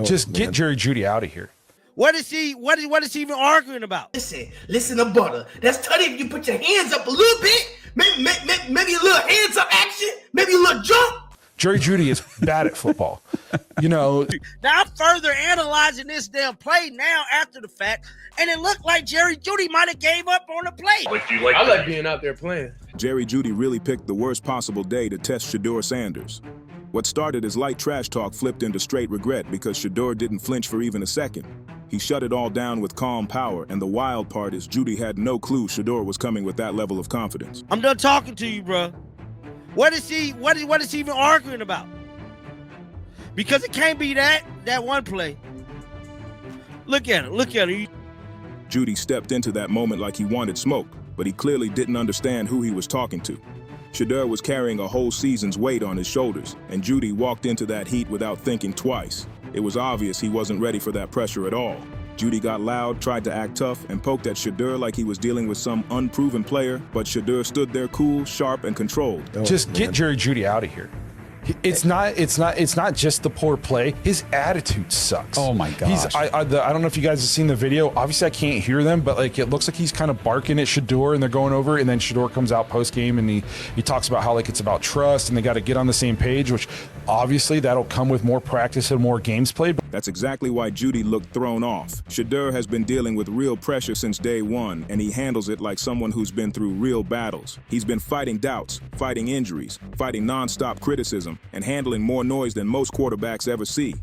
Just get Jerry Jeudy out of here. What is he even arguing about? Listen to Butter. That's Tutty if you put your hands up a little bit. Maybe a little hands up action. Maybe a little jump. Jerry Jeudy is bad at football. Now I'm further analyzing this damn play now after the fact, and it looked like Jerry Jeudy might have gave up on the play. I like being out there playing. Jerry Jeudy really picked the worst possible day to test Shedeur Sanders. What started as light trash talk flipped into straight regret because Shedeur didn't flinch for even a second. He shut it all down with calm power, and the wild part is Jeudy had no clue Shedeur was coming with that level of confidence. I'm done talking to you, bro. What is he even arguing about? Because it can't be that one play. Look at him. Jeudy stepped into that moment like he wanted smoke, but he clearly didn't understand who he was talking to. Shedeur was carrying a whole season's weight on his shoulders, and Jeudy walked into that heat without thinking twice. It was obvious he wasn't ready for that pressure at all. Jeudy got loud, tried to act tough, and poked at Shedeur like he was dealing with some unproven player, but Shedeur stood there cool, sharp, and controlled. Just get Jerry Jeudy out of here. It's not just the poor play. His attitude sucks. Oh my gosh. I don't know if you guys have seen the video. Obviously I can't hear them, but like it looks like he's kind of barking at Shedeur and they're going over, and then Shedeur comes out post game and he talks about how like it's about trust and they got to get on the same page, which obviously that'll come with more practice and more games played. That's exactly why Jeudy looked thrown off. Shedeur has been dealing with real pressure since day one, and he handles it like someone who's been through real battles. He's been fighting doubts, fighting injuries, fighting non-stop criticism, and handling more noise than most quarterbacks ever see.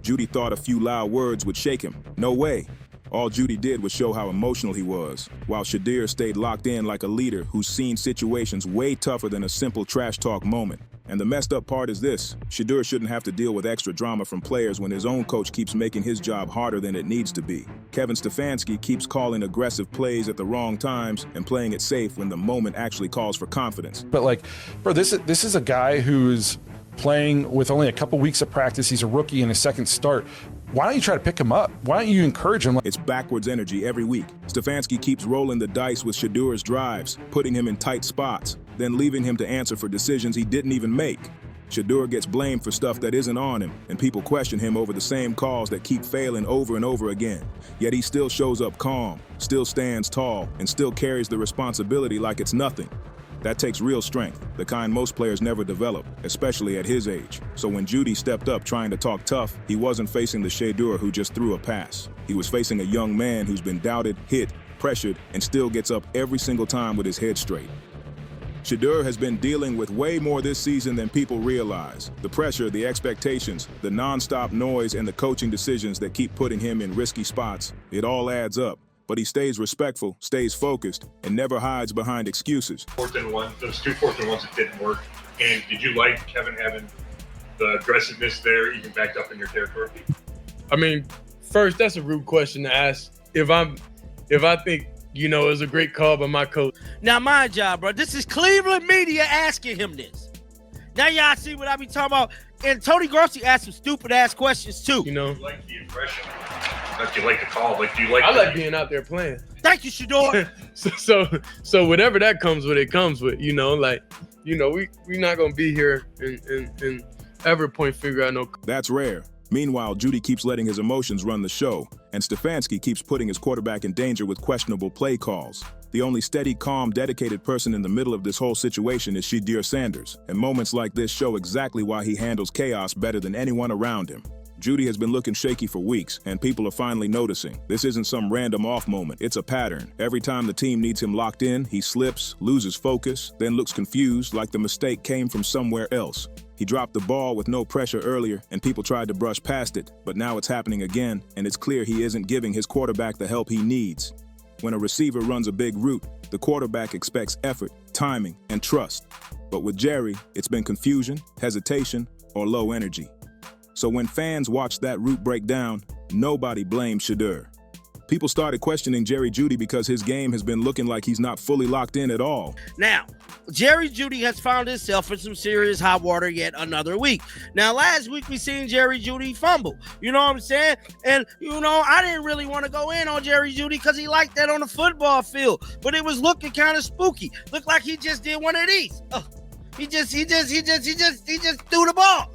Jeudy thought a few loud words would shake him. No way. All Jeudy did was show how emotional he was, while Shedeur stayed locked in like a leader who's seen situations way tougher than a simple trash talk moment. And the messed up part is this: Shedeur shouldn't have to deal with extra drama from players when his own coach keeps making his job harder than it needs to be. Kevin Stefanski keeps calling aggressive plays at the wrong times and playing it safe when the moment actually calls for confidence. But like, bro, this is a guy who's playing with only a couple weeks of practice. He's a rookie in his second start. Why don't you try to pick him up? Why don't you encourage him? It's backwards energy every week. Stefanski keeps rolling the dice with Shedeur's drives, putting him in tight spots, then leaving him to answer for decisions he didn't even make. Shedeur gets blamed for stuff that isn't on him, and people question him over the same calls that keep failing over and over again. Yet he still shows up calm, still stands tall, and still carries the responsibility like it's nothing. That takes real strength, the kind most players never develop, especially at his age. So when Jeudy stepped up trying to talk tough, he wasn't facing the Shedeur who just threw a pass. He was facing a young man who's been doubted, hit, pressured, and still gets up every single time with his head straight. Shedeur has been dealing with way more this season than people realize. The pressure, the expectations, the non-stop noise, and the coaching decisions that keep putting him in risky spots, it all adds up. But he stays respectful, stays focused, and never hides behind excuses. 4th and 1, those 2 4th and 1s that didn't work. And did you like Kevin having the aggressiveness there, even backed up in your territory? I mean, first, that's a rude question to ask. If I think, it was a great call by my coach. Now, my job, bro, this is Cleveland media asking him this. Now y'all see what I be talking about. And Tony Grossi asked some stupid-ass questions, too. You like the impression. Like you like the call. Like, do you like I like being out there playing. Thank you, Shedeur. so whatever that comes with, it comes with. We're not gonna be here and ever point finger at no. That's rare. Meanwhile, Jeudy keeps letting his emotions run the show, and Stefanski keeps putting his quarterback in danger with questionable play calls. The only steady, calm, dedicated person in the middle of this whole situation is Shedeur Sanders, and moments like this show exactly why he handles chaos better than anyone around him. Jeudy has been looking shaky for weeks, and people are finally noticing. This isn't some random off moment, it's a pattern. Every time the team needs him locked in, he slips, loses focus, then looks confused like the mistake came from somewhere else. He dropped the ball with no pressure earlier, and people tried to brush past it, but now it's happening again, and it's clear he isn't giving his quarterback the help he needs. When a receiver runs a big route, the quarterback expects effort, timing, and trust. But with Jerry, it's been confusion, hesitation, or low energy. So when fans watched that route break down, nobody blamed Shedeur. People started questioning Jerry Jeudy because his game has been looking like he's not fully locked in at all. Now, Jerry Jeudy has found himself in some serious hot water yet another week. Now, last week we seen Jerry Jeudy fumble. You know what I'm saying? And, I didn't really want to go in on Jerry Jeudy because he liked that on the football field. But it was looking kind of spooky. Looked like he just did one of these. He just threw the ball.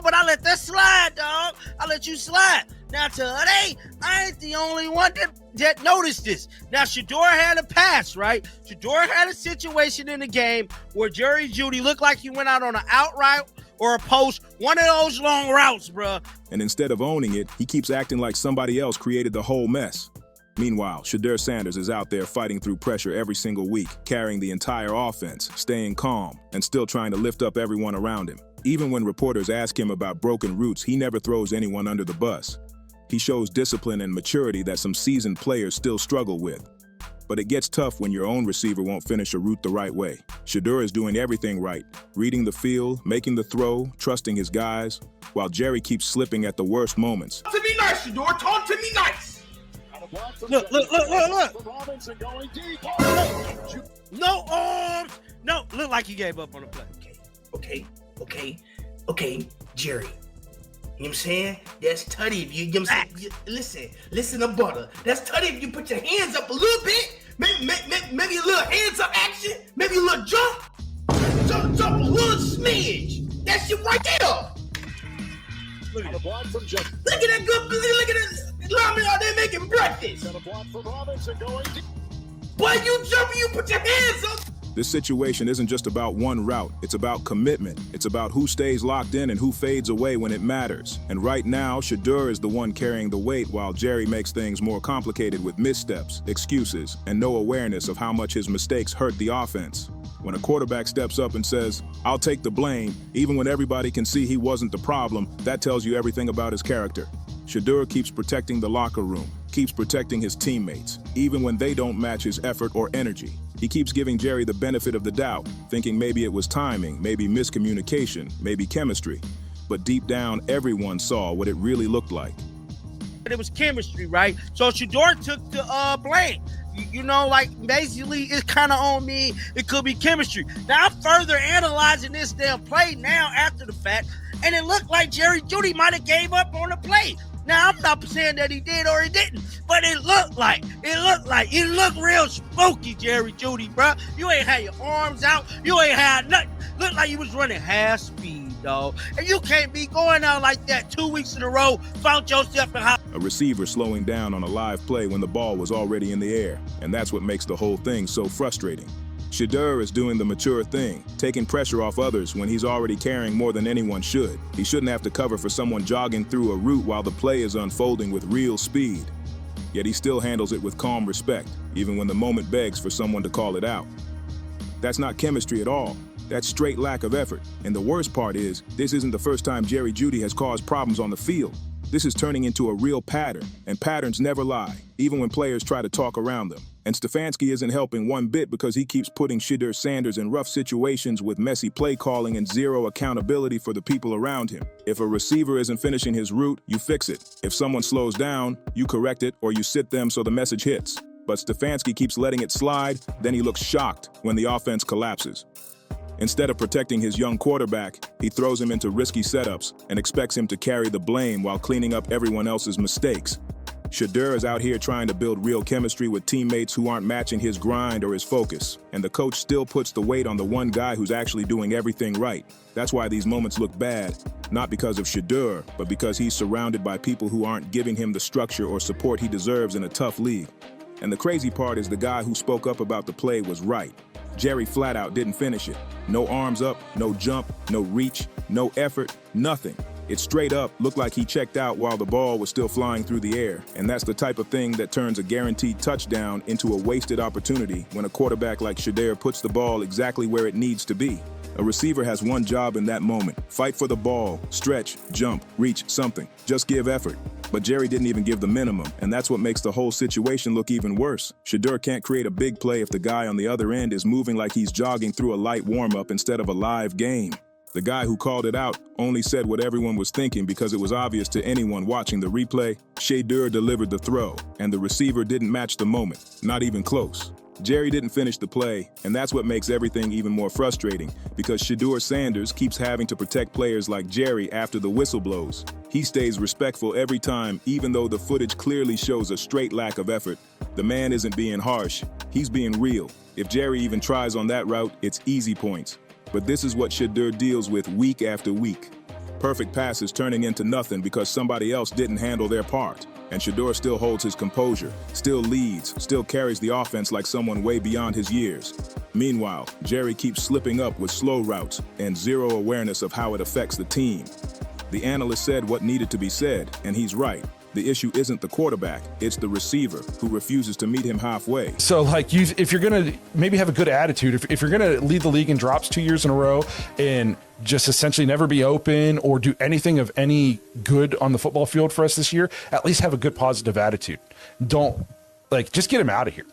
But I let that slide, dog. let you slide. Now, today, I ain't the only one that noticed this. Now, Shedeur had a pass, right? Shedeur had a situation in the game where Jerry Jeudy looked like he went out on an out route or a post, one of those long routes, bruh. And instead of owning it, he keeps acting like somebody else created the whole mess. Meanwhile, Shedeur Sanders is out there fighting through pressure every single week, carrying the entire offense, staying calm, and still trying to lift up everyone around him. Even when reporters ask him about broken routes, he never throws anyone under the bus. He shows discipline and maturity that some seasoned players still struggle with. But it gets tough when your own receiver won't finish a route the right way. Shedeur is doing everything right, reading the field, making the throw, trusting his guys, while Jerry keeps slipping at the worst moments. Talk to me nice, Shedeur. Talk to me nice. Look. No arms. No, look like he gave up on the play. Okay, Jerry. You know what I'm saying? That's tutty if you know what I'm saying? Listen to butter. That's tutty if you put your hands up a little bit. Maybe a little hands up action. Maybe a little jump a little smidge. That shit right there. Look at that good. Look at that lineman out there making breakfast. Boy, you jumping, you put your hands up. This situation isn't just about one route, it's about commitment. It's about who stays locked in and who fades away when it matters. And right now, Shedeur is the one carrying the weight while Jerry makes things more complicated with missteps, excuses, and no awareness of how much his mistakes hurt the offense. When a quarterback steps up and says, "I'll take the blame," even when everybody can see he wasn't the problem, that tells you everything about his character. Shedeur keeps protecting the locker room, keeps protecting his teammates, even when they don't match his effort or energy. He keeps giving Jerry the benefit of the doubt, thinking maybe it was timing, maybe miscommunication, maybe chemistry. But deep down, everyone saw what it really looked like. It was chemistry, right? So Shedeur took the blame. You know, like, basically, it's kind of on me. It could be chemistry. Now, I'm further analyzing this damn play now after the fact, and it looked like Jerry Jeudy might have gave up on the play. Now, I'm not saying that he did or he didn't, but it looked real spooky, Jerry Jeudy, bro. You ain't had your arms out. You ain't had nothing. Looked like you was running half speed, dog. And you can't be going out like that 2 weeks in a row, found yourself in hot. A receiver slowing down on a live play when the ball was already in the air, and that's what makes the whole thing so frustrating. Shedeur is doing the mature thing, taking pressure off others when he's already carrying more than anyone should. He shouldn't have to cover for someone jogging through a route while the play is unfolding with real speed. Yet he still handles it with calm respect, even when the moment begs for someone to call it out. That's not chemistry at all. That's straight lack of effort. And the worst part is, this isn't the first time Jerry Jeudy has caused problems on the field. This is turning into a real pattern, and patterns never lie, even when players try to talk around them. And Stefanski isn't helping one bit because he keeps putting Shedeur Sanders in rough situations with messy play calling and zero accountability for the people around him. If a receiver isn't finishing his route, you fix it. If someone slows down, you correct it or you sit them so the message hits. But Stefanski keeps letting it slide, then he looks shocked when the offense collapses. Instead of protecting his young quarterback, he throws him into risky setups and expects him to carry the blame while cleaning up everyone else's mistakes. Shedeur is out here trying to build real chemistry with teammates who aren't matching his grind or his focus, and the coach still puts the weight on the one guy who's actually doing everything right. That's why these moments look bad, not because of Shedeur, but because he's surrounded by people who aren't giving him the structure or support he deserves in a tough league. And the crazy part is the guy who spoke up about the play was right. Jerry flat out didn't finish it. No arms up, no jump, no reach, no effort, nothing. It straight up looked like he checked out while the ball was still flying through the air. And that's the type of thing that turns a guaranteed touchdown into a wasted opportunity when a quarterback like Shedeur puts the ball exactly where it needs to be. A receiver has one job in that moment: fight for the ball, stretch, jump, reach, something. Just give effort. But Jerry didn't even give the minimum, and that's what makes the whole situation look even worse. Shedeur can't create a big play if the guy on the other end is moving like he's jogging through a light warm-up instead of a live game. The guy who called it out only said what everyone was thinking because it was obvious to anyone watching the replay. Shedeur delivered the throw, and the receiver didn't match the moment, not even close. Jerry didn't finish the play, and that's what makes everything even more frustrating because Shedeur Sanders keeps having to protect players like Jerry after the whistle blows. He stays respectful every time, even though the footage clearly shows a straight lack of effort. The man isn't being harsh, he's being real. If Jerry even tries on that route, it's easy points. But this is what Shedeur deals with week after week. Perfect passes turning into nothing because somebody else didn't handle their part. And Shedeur still holds his composure, still leads, still carries the offense like someone way beyond his years. Meanwhile, Jerry keeps slipping up with slow routes and zero awareness of how it affects the team. The analyst said what needed to be said, and he's right. The issue isn't the quarterback, it's the receiver who refuses to meet him halfway. So, like, if you're going to maybe have a good attitude, if you're going to lead the league in drops 2 years in a row and just essentially never be open or do anything of any good on the football field for us this year, at least have a good positive attitude. Don't, just get him out of here.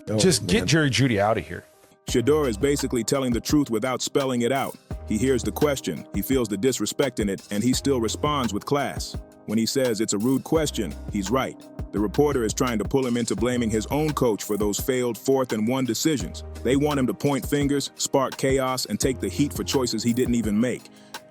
Get Jerry Jeudy out of here. Shedeur is basically telling the truth without spelling it out. He hears the question, he feels the disrespect in it, and he still responds with class. When he says it's a rude question, he's right. The reporter is trying to pull him into blaming his own coach for those failed 4th and 1 decisions. They want him to point fingers, spark chaos, and take the heat for choices he didn't even make.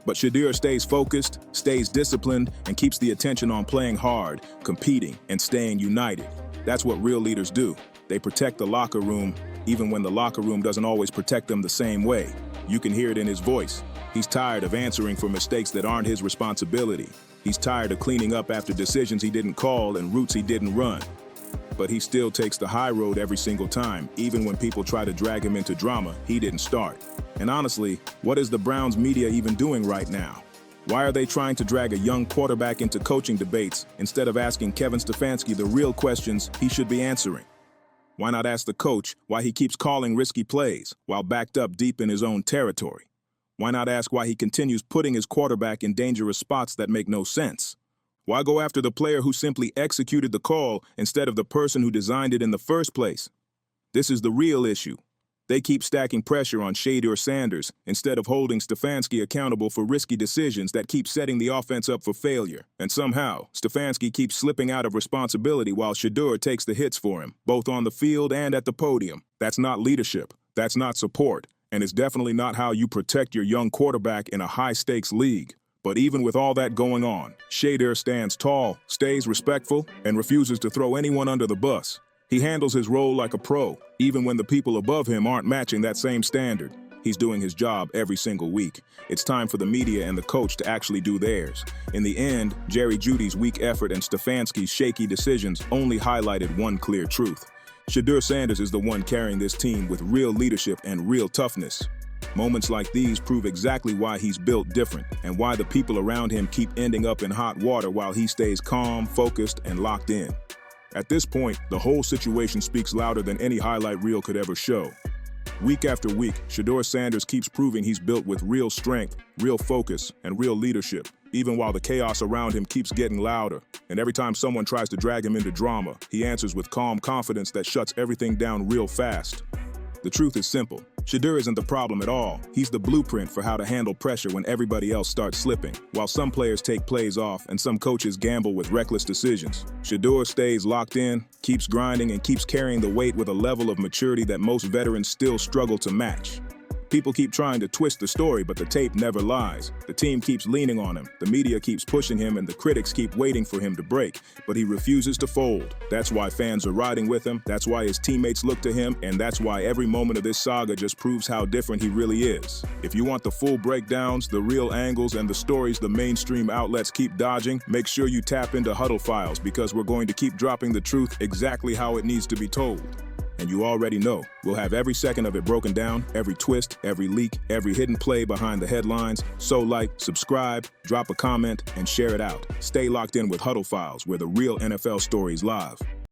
But Shedeur stays focused, stays disciplined, and keeps the attention on playing hard, competing, and staying united. That's what real leaders do. They protect the locker room, even when the locker room doesn't always protect them the same way. You can hear it in his voice. He's tired of answering for mistakes that aren't his responsibility. He's tired of cleaning up after decisions he didn't call and routes he didn't run. But he still takes the high road every single time. Even when people try to drag him into drama, he didn't start. And honestly, what is the Browns media even doing right now? Why are they trying to drag a young quarterback into coaching debates instead of asking Kevin Stefanski the real questions he should be answering? Why not ask the coach why he keeps calling risky plays while backed up deep in his own territory? Why not ask why he continues putting his quarterback in dangerous spots that make no sense? Why go after the player who simply executed the call instead of the person who designed it in the first place? This is the real issue. They keep stacking pressure on Shedeur Sanders instead of holding Stefanski accountable for risky decisions that keep setting the offense up for failure. And somehow, Stefanski keeps slipping out of responsibility while Shedeur takes the hits for him, both on the field and at the podium. That's not leadership. That's not support. And it's definitely not how you protect your young quarterback in a high-stakes league. But even with all that going on, Shedeur stands tall, stays respectful, and refuses to throw anyone under the bus. He handles his role like a pro, even when the people above him aren't matching that same standard. He's doing his job every single week. It's time for the media and the coach to actually do theirs. In the end, Jerry Jeudy's weak effort and Stefanski's shaky decisions only highlighted one clear truth. Shedeur Sanders is the one carrying this team with real leadership and real toughness. Moments like these prove exactly why he's built different and why the people around him keep ending up in hot water while he stays calm, focused, and locked in. At this point, the whole situation speaks louder than any highlight reel could ever show. Week after week, Shedeur Sanders keeps proving he's built with real strength, real focus, and real leadership, even while the chaos around him keeps getting louder. And every time someone tries to drag him into drama, he answers with calm confidence that shuts everything down real fast. The truth is simple. Shedeur isn't the problem at all. He's the blueprint for how to handle pressure when everybody else starts slipping. While some players take plays off and some coaches gamble with reckless decisions, Shedeur stays locked in, keeps grinding, and keeps carrying the weight with a level of maturity that most veterans still struggle to match. People keep trying to twist the story, but the tape never lies. The team keeps leaning on him, the media keeps pushing him, and the critics keep waiting for him to break. But he refuses to fold. That's why fans are riding with him, that's why his teammates look to him, and that's why every moment of this saga just proves how different he really is. If you want the full breakdowns, the real angles, and the stories the mainstream outlets keep dodging, make sure you tap into Huddle Files, because we're going to keep dropping the truth exactly how it needs to be told. And you already know, we'll have every second of it broken down, every twist, every leak, every hidden play behind the headlines. So subscribe, drop a comment, and share it out. Stay locked in with Huddle Files, where the real NFL stories live.